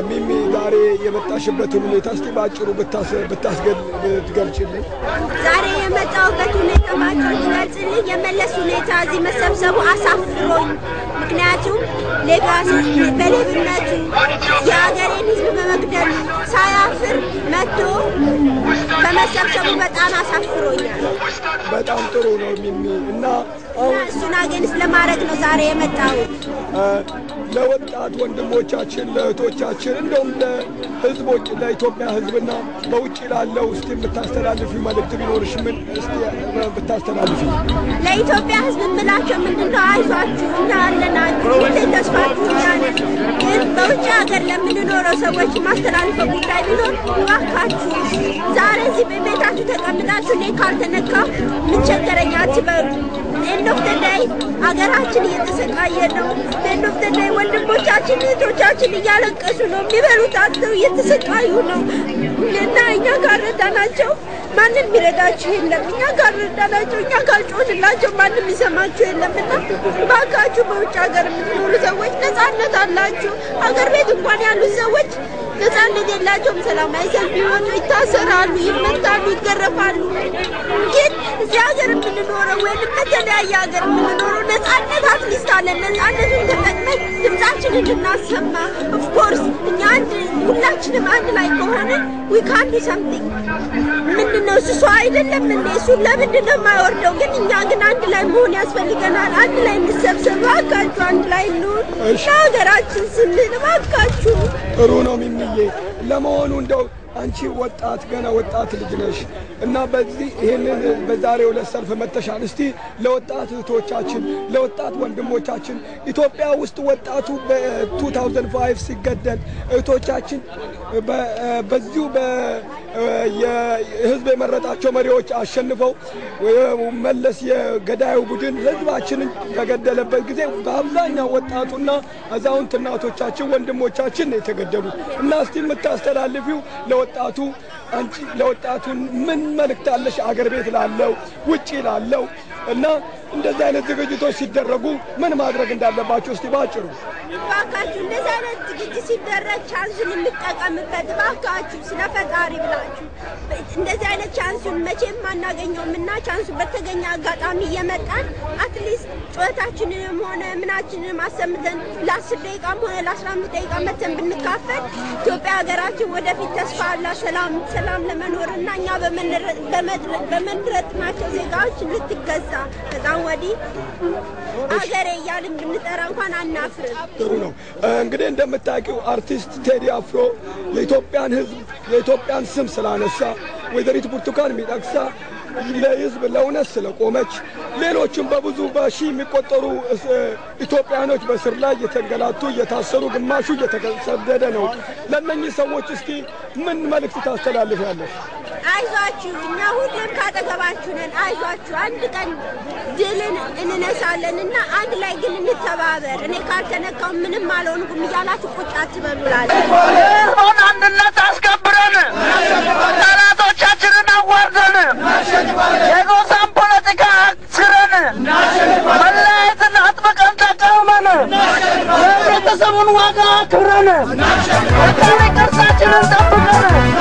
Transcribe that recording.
ሚሚ ዛሬ የመጣሽበትን ሁኔታ እስቲ ባጭሩ ብታስገልጪልኝ። ዛሬ የመጣሁበት ሁኔታ ባጭሩ ብገልጽልኝ የመለስ ሁኔታ እዚህ መሰብሰቡ አሳፍሮኝ፣ ምክንያቱም ሌጋሲ በሌብነቱ የሀገሬን ሕዝብ በመግደሉ ሳያፍር መጥቶ በመሰብሰቡ በጣም አሳፍሮኛል። በጣም ጥሩ ነው ሚሚ እና እሱን አገንስ ለማድረግ ነው ዛሬ የመጣሁት። ለወጣት ወንድሞቻችን ለእህቶቻችን እንደውም ለህዝቦች ለኢትዮጵያ ህዝብና በውጭ ላለው እስቲ የምታስተላልፊው መልእክት ቢኖርሽ ምን እስቲ ብታስተላልፊ? ለኢትዮጵያ ህዝብ ምላቸው ምንድነው? አይዟችሁ እኛ አለናችሁ፣ ሁሌ ተስፋችሁ ያለን። ግን በውጭ ሀገር ለምንኖረው ሰዎች ማስተላልፈው ጉዳይ ቢኖር እባካችሁ ዛሬ እዚህ በቤታችሁ ተቀምጣችሁ እኔ ካልተነካ ምን ቸገረኝ አትበሉ። ኤንድ ኦፍ ዘ ዴይ ሀገራችን እየተሰቃየ ነው። ኤንድ ኦፍ ዘ ዴይ ወንድሞቻችን እህቶቻችን እያለቀሱ ነው። የሚበሉት አጥተው እየተሰቃዩ ነው እና እኛ ጋር ረዳናቸው ማንም የሚረዳቸው የለም። እኛ ጋር ረዳናቸው፣ እኛ ካልጮህንላቸው ማንም የሚሰማቸው የለምና እባካችሁ በውጭ ሀገር የምትኖሩ ሰዎች ነፃነት አላችሁ። ሀገር ቤት እንኳን ያሉት ሰዎች ነፃነት የላቸውም። ሰላማዊ ሰልፍ ቢወጡ ይታሰራሉ፣ ይመታሉ፣ ይገረፋሉ። ግን እዚህ ሀገር የምንኖረው ወይም በተለያየ ሀገር የምንኖረው ነፃነት አትሊስት አለን። ነፃነቱን ተጠቅመን ድምፃችንን እንድናሰማ ኦፍኮርስ እኛ ሁላችንም አንድ ላይ ከሆነ we can do something። ምንድነው እሱ አይደለም እንዴ? እሱ ለምንድን ነው የማይወርደው? ግን እኛ ግን አንድ ላይ መሆን ያስፈልገናል። አንድ ላይ እንሰብሰብ እባካችሁ፣ አንድ ላይ እንሁን ለሀገራችን ስንል እባካችሁ። ጥሩ ነው ሚሚዬ። ለመሆኑ እንደው አንቺ ወጣት ገና ወጣት ልጅ ነሽ እና በዚህ ይሄንን በዛሬው ለሰልፍ መተሻል። እስቲ ለወጣት እህቶቻችን ለወጣት ወንድሞቻችን ኢትዮጵያ ውስጥ ወጣቱ በ2005 ሲገደል እህቶቻችን በዚሁ የህዝብ የመረጣቸው መሪዎች አሸንፈው መለስ የገዳዩ ቡድን ህዝባችንን በገደለበት ጊዜ በአብዛኛው ወጣቱና አዛውንት እናቶቻችን ወንድሞቻችን የተገደሉት እና እስቲ የምታስተላልፊው ለወጣቱ አንቺ ለወጣቱ ምን መልእክት አለሽ? አገር ቤት ላለው ውጪ ላለው እና እንደዚህ አይነት ዝግጅቶች ሲደረጉ ምን ማድረግ እንዳለባችሁ እስቲ ባጭሩ። እባካችሁ እንደዚህ አይነት ዝግጅት ሲደረግ ቻንሱን እንጠቀምበት እባካችሁ፣ ስለፈጣሪ ብላችሁ። እንደዚህ አይነት ቻንሱን መቼም አናገኘውም እና ቻንሱ በተገኘ አጋጣሚ እየመጣን አትሊስት ጩኸታችንንም ሆነ ምናችንንም አሰምተን ለ10 ደቂቃም ሆነ ለ15 ደቂቃ መተን ብንካፈል ኢትዮጵያ ሀገራችን ወደፊት ተስፋ አላት ሰላም ለመኖርና እኛ በመንረጥናቸው ዜጋዎች ልትገዛ ከዛም ወዲህ አገሬ እያልን ብንጠራ እንኳን አናፍርም። ጥሩ ነው። እንግዲህ እንደምታውቂው አርቲስት ቴዲ አፍሮ የኢትዮጵያን ህዝብ የኢትዮጵያን ስም ስላነሳ ወይዘሪት ብርቱካን ሚደቅሳ ለህዝብ ለእውነት ስለቆመች ሌሎችም በብዙ በሺ የሚቆጠሩ ኢትዮጵያኖች በስር ላይ እየተንገላቱ እየታሰሩ ግማሹ እየተሰደደ ነው። ለእነኚህ ሰዎች እስቲ ምን መልእክት ታስተላልፊያለሽ? አይዟችሁ፣ እኛ ሁሌም ካጠገባችሁ ነን። አይዟችሁ፣ አንድ ቀን ድልን እንነሳለንና አንድ ላይ ግን እንተባበር። እኔ ካልተነካው ምንም አልሆንኩም እያላችሁ ቁጭ አትበሉላችሁ። ሆን አንድነት አስከብረን ጠላቶቻችንን አዋርደን የጎሳን ፖለቲካ አክስረን መለያየትን አጥብቀን ተቃውመን የቤተሰቡን ዋጋ አክብረን ታሪክ ቅርሳችንን ጠብቀን